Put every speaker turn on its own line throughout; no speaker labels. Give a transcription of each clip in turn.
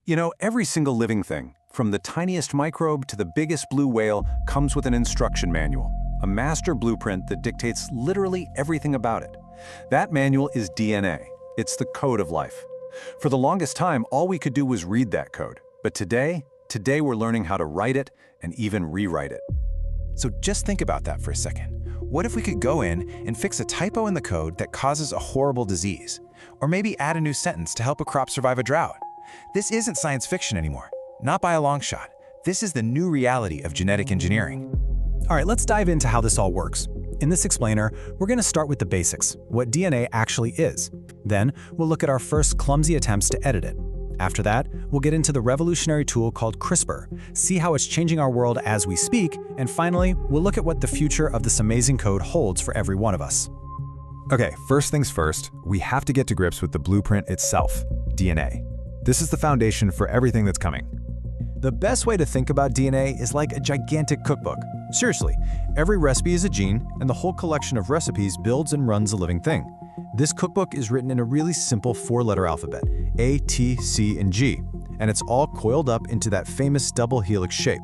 You know, every single living thing, from the tiniest microbe to the biggest blue whale, comes with an instruction manual, a master blueprint that dictates literally everything about it. That manual is DNA. It's the code of life. For the longest time, all we could do was read that code. But today we're learning how to write it and even rewrite it.
So just think about that for a second. What if we could go in and fix a typo in the code that causes a horrible disease? Or maybe add a new sentence to help a crop survive a drought? This isn't science fiction anymore. Not by a long shot. This is the new reality of genetic engineering.
All right, let's dive into how this all works. In this explainer, we're going to start with the basics, what DNA actually is. Then, we'll look at our first clumsy attempts to edit it. After that, we'll get into the revolutionary tool called CRISPR, see how it's changing our world as we speak, and finally, we'll look at what the future of this amazing code holds for every one of us.
Okay, first things first, we have to get to grips with the blueprint itself, DNA. This is the foundation for everything that's coming.
The best way to think about DNA is like a gigantic cookbook. Seriously, every recipe is a gene, and the whole collection of recipes builds and runs a living thing. This cookbook is written in a really simple four-letter alphabet, A, T, C, and G, and it's all coiled up into that famous double helix shape.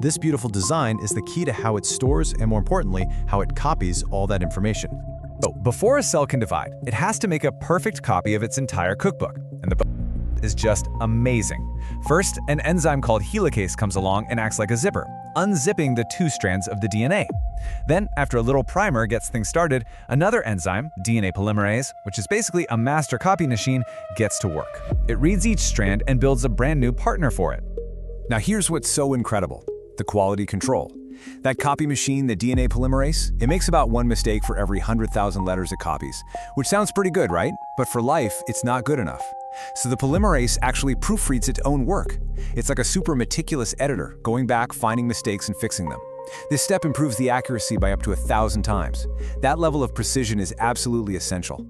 This beautiful design is the key to how it stores and, more importantly, how it copies all that information.
So, before a cell can divide, it has to make a perfect copy of its entire cookbook, and the is just amazing. First, an enzyme called helicase comes along and acts like a zipper, unzipping the two strands of the DNA. Then, after a little primer gets things started, another enzyme, DNA polymerase, which is basically a master copy machine, gets to work. It reads each strand and builds a brand new partner for it.
Now here's what's so incredible, the quality control. That copy machine, the DNA polymerase, it makes about one mistake for every 100,000 letters it copies, which sounds pretty good, right? But for life, it's not good enough. So the polymerase actually proofreads its own work. It's like a super meticulous editor, going back, finding mistakes, and fixing them. This step improves the accuracy by up to 1,000 times. That level of precision is absolutely essential.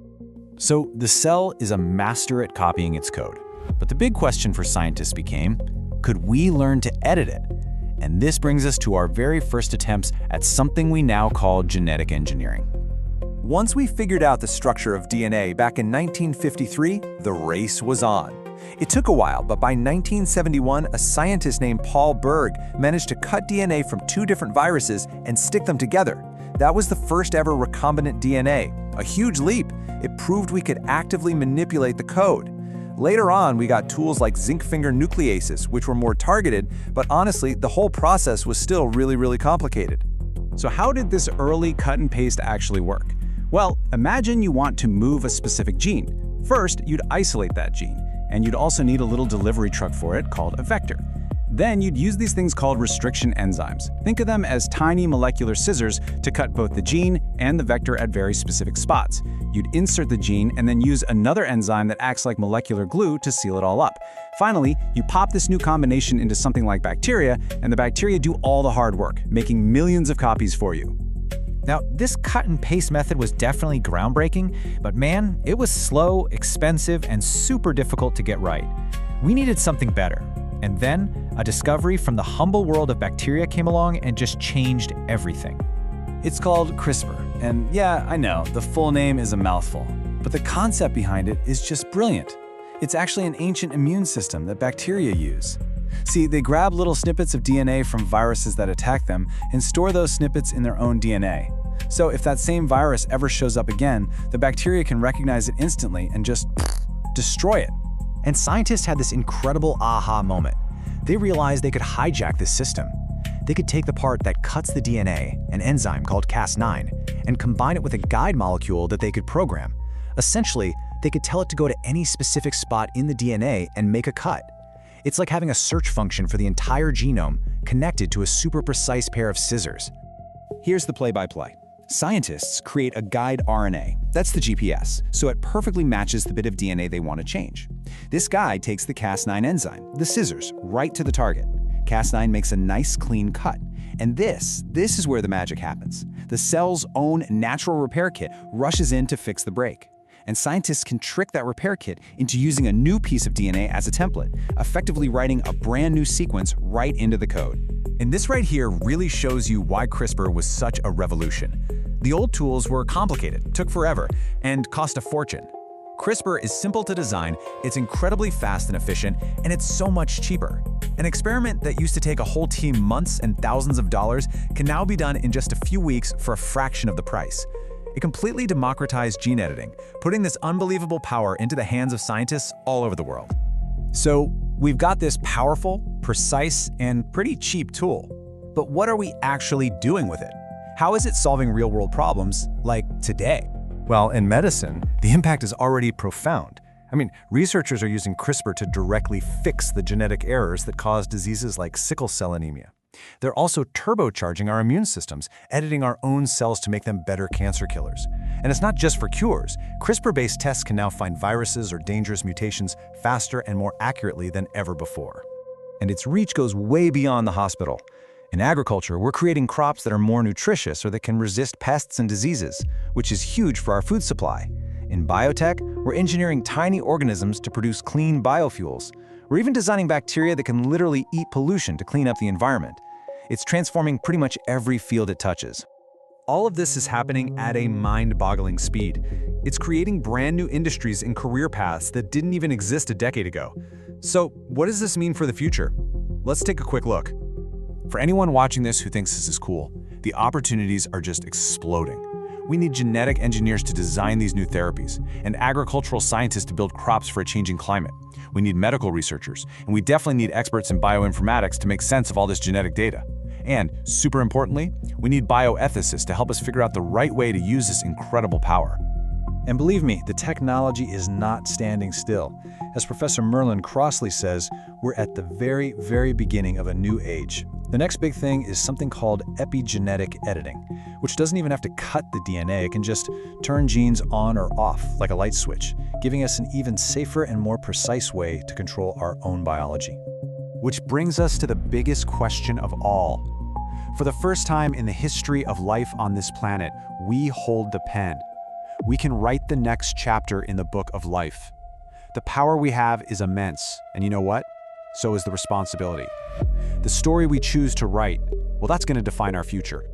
So the cell is a master at copying its code. But the big question for scientists became, could we learn to edit it? And this brings us to our very first attempts at something we now call genetic engineering.
Once we figured out the structure of DNA back in 1953, the race was on. It took a while, but by 1971, a scientist named Paul Berg managed to cut DNA from two different viruses and stick them together. That was the first ever recombinant DNA, a huge leap. It proved we could actively manipulate the code. Later on, we got tools like zinc finger nucleases, which were more targeted, but honestly, the whole process was still really complicated.
So how did this early cut and paste actually work? Well, imagine you want to move a specific gene. First, you'd isolate that gene, and you'd also need a little delivery truck for it called a vector. Then you'd use these things called restriction enzymes. Think of them as tiny molecular scissors to cut both the gene and the vector at very specific spots. You'd insert the gene and then use another enzyme that acts like molecular glue to seal it all up. Finally, you pop this new combination into something like bacteria, and the bacteria do all the hard work, making millions of copies for you.
Now, this cut and paste method was definitely groundbreaking, but man, it was slow, expensive, and super difficult to get right. We needed something better. And then, a discovery from the humble world of bacteria came along and just changed everything.
It's called CRISPR, and yeah, I know, the full name is a mouthful, but the concept behind it is just brilliant. It's actually an ancient immune system that bacteria use. See, they grab little snippets of DNA from viruses that attack them and store those snippets in their own DNA. So if that same virus ever shows up again, the bacteria can recognize it instantly and just destroy it.
And scientists had this incredible aha moment. They realized they could hijack this system. They could take the part that cuts the DNA, an enzyme called Cas9, and combine it with a guide molecule that they could program. Essentially, they could tell it to go to any specific spot in the DNA and make a cut. It's like having a search function for the entire genome connected to a super precise pair of scissors.
Here's the play-by-play. Scientists create a guide RNA, that's the GPS, so it perfectly matches the bit of DNA they want to change. This guide takes the Cas9 enzyme, the scissors, right to the target. Cas9 makes a nice clean cut. And this is where the magic happens. The cell's own natural repair kit rushes in to fix the break. And scientists can trick that repair kit into using a new piece of DNA as a template, effectively writing a brand new sequence right into the code.
And this right here really shows you why CRISPR was such a revolution. The old tools were complicated, took forever, and cost a fortune.
CRISPR is simple to design, it's incredibly fast and efficient, and it's so much cheaper. An experiment that used to take a whole team months and thousands of dollars can now be done in just a few weeks for a fraction of the price. It completely democratized gene editing, putting this unbelievable power into the hands of scientists all over the world. So, we've got this powerful, precise, and pretty cheap tool. But what are we actually doing with it? How is it solving real-world problems, like today?
Well, in medicine, the impact is already profound. I mean, researchers are using CRISPR to directly fix the genetic errors that cause diseases like sickle cell anemia. They're also turbocharging our immune systems, editing our own cells to make them better cancer killers. And it's not just for cures. CRISPR-based tests can now find viruses or dangerous mutations faster and more accurately than ever before. And its reach goes way beyond the hospital. In agriculture, we're creating crops that are more nutritious or that can resist pests and diseases, which is huge for our food supply. In biotech, we're engineering tiny organisms to produce clean biofuels. We're even designing bacteria that can literally eat pollution to clean up the environment. It's transforming pretty much every field it touches.
All of this is happening at a mind-boggling speed. It's creating brand new industries and career paths that didn't even exist a decade ago. So, what does this mean for the future? Let's take a quick look. For anyone watching this who thinks this is cool, the opportunities are just exploding. We need genetic engineers to design these new therapies, and agricultural scientists to build crops for a changing climate. We need medical researchers, and we definitely need experts in bioinformatics to make sense of all this genetic data. And, super importantly, we need bioethicists to help us figure out the right way to use this incredible power.
And believe me, the technology is not standing still. As Professor Merlin Crossley says, we're at the very, very beginning of a new age. The next big thing is something called epigenetic editing, which doesn't even have to cut the DNA. It can just turn genes on or off like a light switch, giving us an even safer and more precise way to control our own biology.
Which brings us to the biggest question of all. For the first time in the history of life on this planet, we hold the pen. We can write the next chapter in the book of life. The power we have is immense, and you know what? So is the responsibility. The story we choose to write, well, that's going to define our future.